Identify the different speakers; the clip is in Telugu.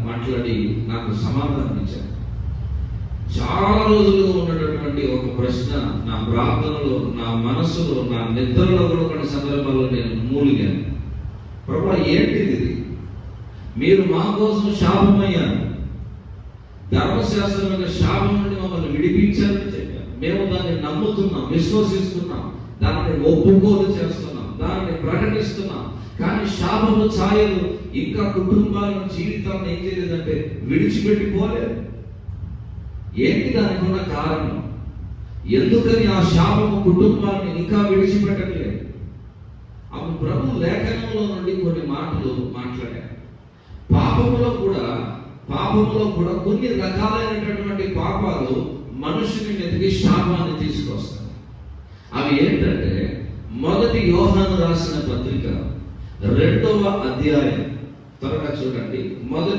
Speaker 1: మాట్లాడి నాకు సమాధానం ఇచ్చారు. చాలా రోజులుగా ఉన్నటువంటి ఒక ప్రశ్న నా ప్రార్థనలో, నా మనసులో, నా నిద్రలో కూడా కొన్ని సందర్భాల్లో నేను మూలిగాను. ప్రభా, ఏంటిది? మీరు మా కోసం శాపమయ్యారు, ధర్మశాస్త్రం యొక్క శాపం నుండి మమ్మల్ని విడిపించారని చెప్పారు. మేము దాన్ని నమ్ముతున్నాం, విశ్వసిస్తున్నాం, దాన్ని ఒప్పుకోలు చేస్తున్నాం, దాన్ని ప్రకటిస్తున్నాం. కానీ శాపము ఛాయలు ఇంకా కుటుంబాలను, జీవితాలను ఏం చేయలేదంటే విడిచిపెట్టిపోలేదు. ఏంటి దానికి ఉన్న కారణం? ఎందుకని ఆ శాపము కుటుంబాన్ని ఇంకా విడిచిపెట్టట్లేదు? అప్పుడు ప్రభు లేఖనంలో నుండి కొన్ని మాటలు మాట్లాడారు. పాపములో కూడా కొన్ని రకాలైనటువంటి పాపాలు మనుషుని మీదకి శాపాన్ని తీసుకొస్తాయి. అవి ఏంటంటే, మొదటి యోహాను రాసిన పత్రిక 2వ అధ్యాయం, త్వరగా చూడండి.